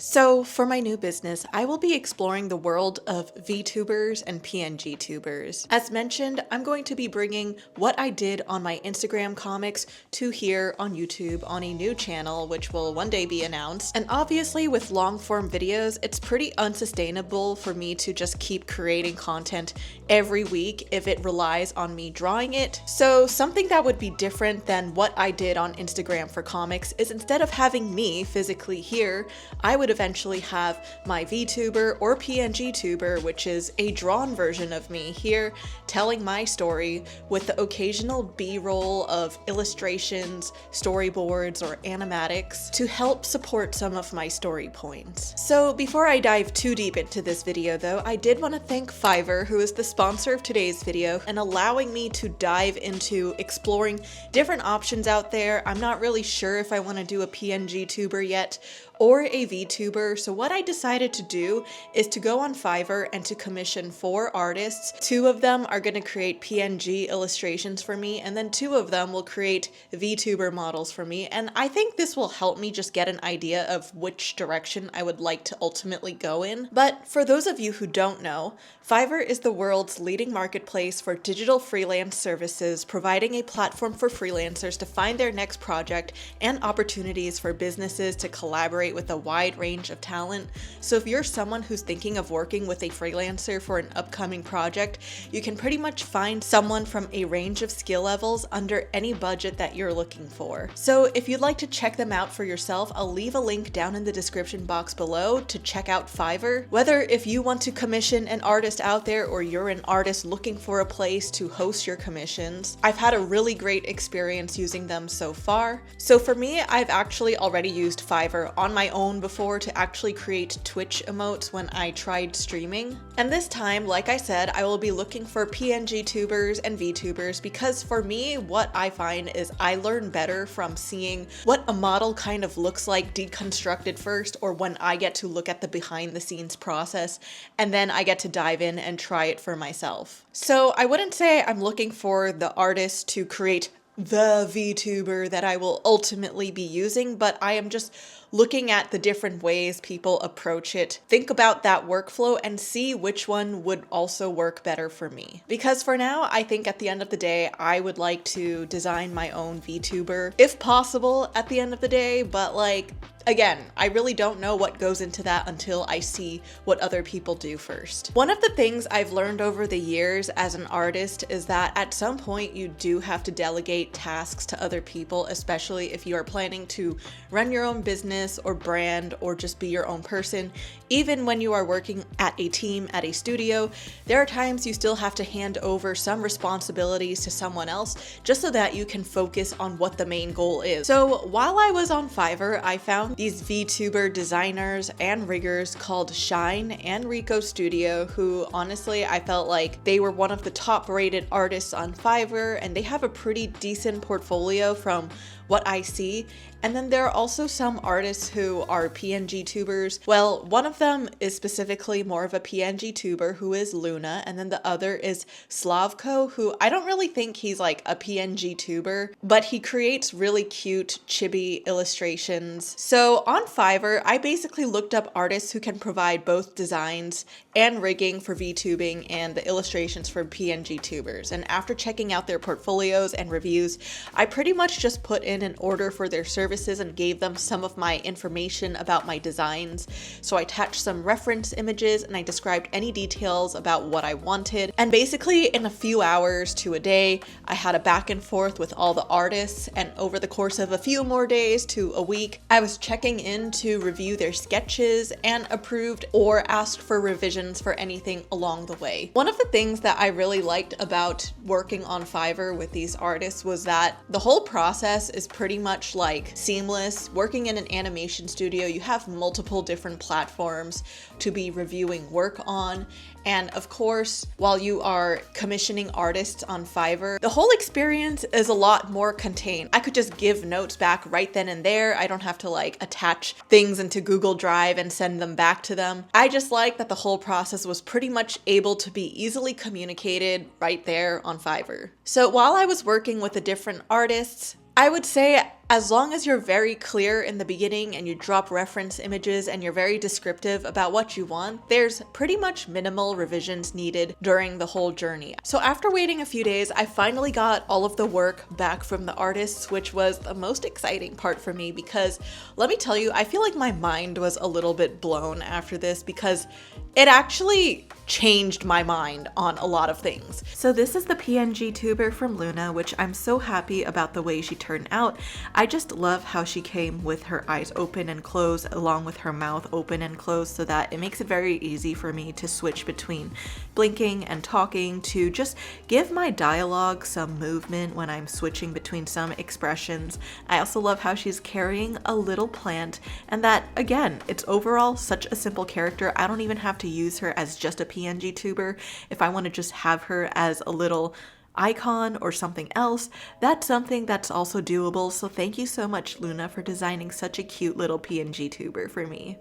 So for my new business, I will be exploring the world of VTubers and PNGTubers. As mentioned, I'm going to be bringing what I did on my Instagram comics to here on YouTube on a new channel, which will one day be announced. And obviously with long form videos, it's pretty unsustainable for me to just keep creating content every week if it relies on me drawing it. So something that would be different than what I did on Instagram for comics is instead of having me physically here, I would eventually have my VTuber or PNGTuber, which is a drawn version of me here, telling my story with the occasional B-roll of illustrations, storyboards, or animatics to help support some of my story points. So before I dive too deep into this video though, I did want to thank Fiverr, who is the sponsor of today's video, and allowing me to dive into exploring different options out there. I'm not really sure if I want to do a PNGTuber yet or a VTuber, so what I decided to do is to go on Fiverr and to commission 4 artists. 2 of them are going to create PNG illustrations for me, and then 2 of them will create VTuber models for me, and I think this will help me just get an idea of which direction I would like to ultimately go in. But for those of you who don't know, Fiverr is the world's leading marketplace for digital freelance services, providing a platform for freelancers to find their next project and opportunities for businesses to collaborate with a wide range of talent. So if you're someone who's thinking of working with a freelancer for an upcoming project, you can pretty much find someone from a range of skill levels under any budget that you're looking for. So if you'd like to check them out for yourself, I'll leave a link down in the description box below to check out Fiverr. Whether if you want to commission an artist out there or you're an artist looking for a place to host your commissions, I've had a really great experience using them so far. So for me, I've actually already used Fiverr on my own before to actually create Twitch emotes when I tried streaming. And this time, like I said, I will be looking for PNGTubers and VTubers because for me, what I find is I learn better from seeing what a model kind of looks like deconstructed first, or when I get to look at the behind the scenes process and then I get to dive in and try it for myself. So I wouldn't say I'm looking for the artist to create the VTuber that I will ultimately be using, but I am just looking at the different ways people approach it, think about that workflow, and see which one would also work better for me. Because for now, I think at the end of the day, I would like to design my own VTuber, if possible, at the end of the day, but like, again, I really don't know what goes into that until I see what other people do first. One of the things I've learned over the years as an artist is that at some point you do have to delegate tasks to other people, especially if you are planning to run your own business or brand or just be your own person. Even when you are working at a team at a studio, there are times you still have to hand over some responsibilities to someone else just so that you can focus on what the main goal is. So while I was on Fiverr, I found these VTuber designers and riggers called Shine and Rico Studio, who honestly I felt like they were one of the top rated artists on Fiverr, and they have a pretty decent portfolio from what I see. And then there are also some artists who are PNGTubers. Well, one of them is specifically more of a PNGTuber, who is Luna, and then the other is Slavko, who I don't really think he's like a PNGTuber, but he creates really cute chibi illustrations. So on Fiverr, I basically looked up artists who can provide both designs and rigging for VTubing and the illustrations for PNGTubers. And after checking out their portfolios and reviews, I pretty much just put in an order for their services and gave them some of my information about my designs. So I attached some reference images and I described any details about what I wanted. And basically in a few hours to a day, I had a back and forth with all the artists, and over the course of a few more days to a week, I was checking in to review their sketches and approved or asked for revisions for anything along the way. One of the things that I really liked about working on Fiverr with these artists was that the whole process is pretty much like seamless. Working in an animation studio, you have multiple different platforms to be reviewing work on. And of course, while you are commissioning artists on Fiverr, the whole experience is a lot more contained. I could just give notes back right then and there. I don't have to like attach things into Google Drive and send them back to them. I just like that the whole process was pretty much able to be easily communicated right there on Fiverr. So while I was working with the different artists, I would say as long as you're very clear in the beginning and you drop reference images and you're very descriptive about what you want, there's pretty much minimal revisions needed during the whole journey. So after waiting a few days, I finally got all of the work back from the artists, which was the most exciting part for me because let me tell you, I feel like my mind was a little bit blown after this because it actually changed my mind on a lot of things. So this is the PNG tuber from Luna, which I'm so happy about the way she turned out. I just love how she came with her eyes open and closed along with her mouth open and closed so that it makes it very easy for me to switch between blinking and talking to just give my dialogue some movement when I'm switching between some expressions. I also love how she's carrying a little plant and that, again, it's overall such a simple character. I don't even have to use her as just a PNG tuber. If I want to just have her as a little icon or something else, that's something that's also doable. So thank you so much, Luna, for designing such a cute little PNG tuber for me.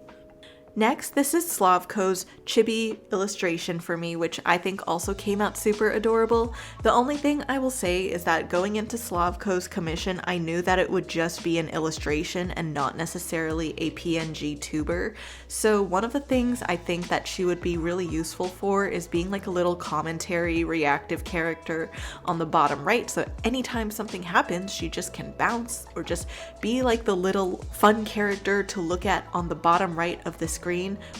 Next, this is Slavko's chibi illustration for me, which I think also came out super adorable. The only thing I will say is that going into Slavko's commission, I knew that it would just be an illustration and not necessarily a PNG tuber. So one of the things I think that she would be really useful for is being like a little commentary reactive character on the bottom right. So anytime something happens, she just can bounce or just be like the little fun character to look at on the bottom right of the screen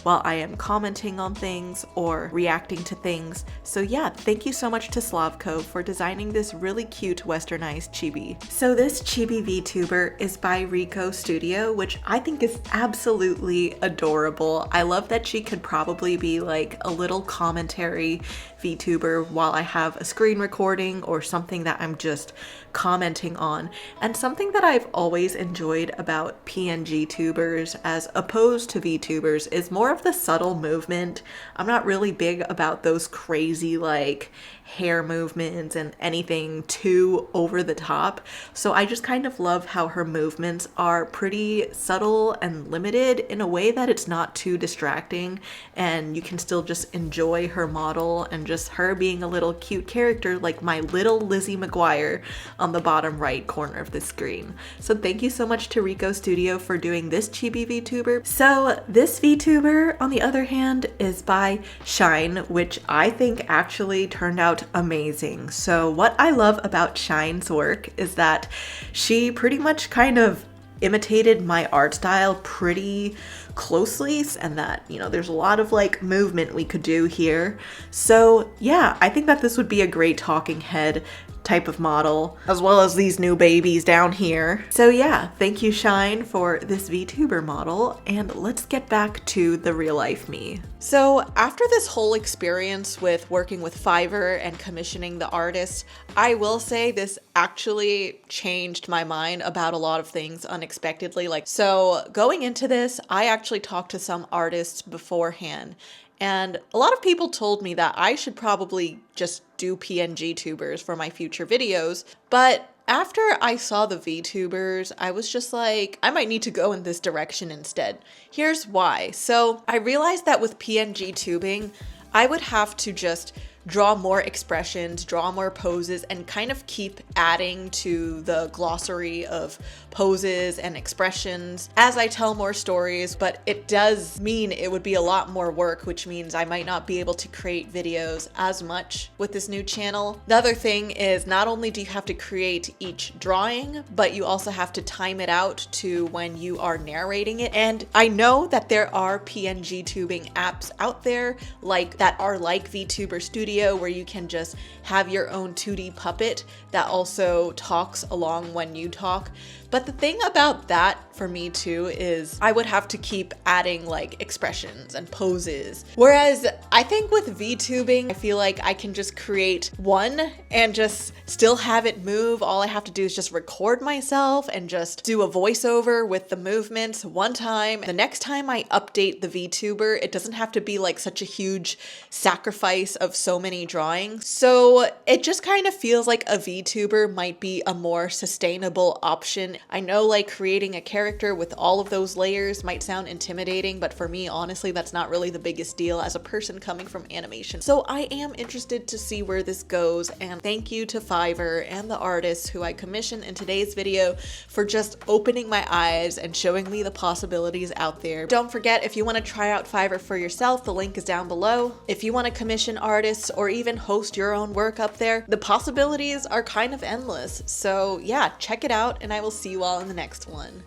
while I am commenting on things or reacting to things. So yeah, thank you so much to Slavko for designing this really cute westernized chibi. So this chibi VTuber is by Rico Studio, which I think is absolutely adorable. I love that she could probably be like a little commentary VTuber while I have a screen recording or something that I'm just commenting on. And something that I've always enjoyed about PNG tubers as opposed to VTubers is more of the subtle movement. I'm not really big about those crazy like hair movements and anything too over the top. So I just kind of love how her movements are pretty subtle and limited in a way that it's not too distracting and you can still just enjoy her model and just her being a little cute character like my little Lizzie McGuire on the bottom right corner of the screen. So thank you so much to Rico Studio for doing this chibi VTuber. So this VTuber, on the other hand, is by Shine, which I think actually turned out amazing. So what I love about Shine's work is that she pretty much kind of imitated my art style pretty closely, and that, you know, there's a lot of like movement we could do here. So yeah, I think that this would be a great talking head type of model, as well as these new babies down here. So yeah, thank you Shine for this VTuber model, and let's get back to the real life me. So after this whole experience with working with Fiverr and commissioning the artist, I will say this actually changed my mind about a lot of things unexpectedly. So going into this, I actually talked to some artists beforehand, and a lot of people told me that I should probably just do PNG tubers for my future videos. But after I saw the VTubers, I was just like, I might need to go in this direction instead. Here's why. So I realized that with PNG tubing, I would have to just draw more expressions, draw more poses, and kind of keep adding to the glossary of poses and expressions as I tell more stories. But it does mean it would be a lot more work, which means I might not be able to create videos as much with this new channel. The other thing is, not only do you have to create each drawing, but you also have to time it out to when you are narrating it. And I know that there are PNG tubing apps out there that are like VTuber Studio, where you can just have your own 2D puppet that also talks along when you talk. But the thing about that for me too is I would have to keep adding like expressions and poses. Whereas I think with VTubing, I feel like I can just create one and just still have it move. All I have to do is just record myself and just do a voiceover with the movements one time. The next time I update the VTuber, it doesn't have to be like such a huge sacrifice of so many drawings. So it just kind of feels like a VTuber might be a more sustainable option I know like creating a character with all of those layers might sound intimidating, but for me, honestly, that's not really the biggest deal as a person coming from animation. So I am interested to see where this goes, and thank you to Fiverr and the artists who I commissioned in today's video for just opening my eyes and showing me the possibilities out there. Don't forget, if you want to try out Fiverr for yourself, the link is down below. If you want to commission artists or even host your own work up there, the possibilities are kind of endless. So yeah, check it out, and I will see you all in the next one.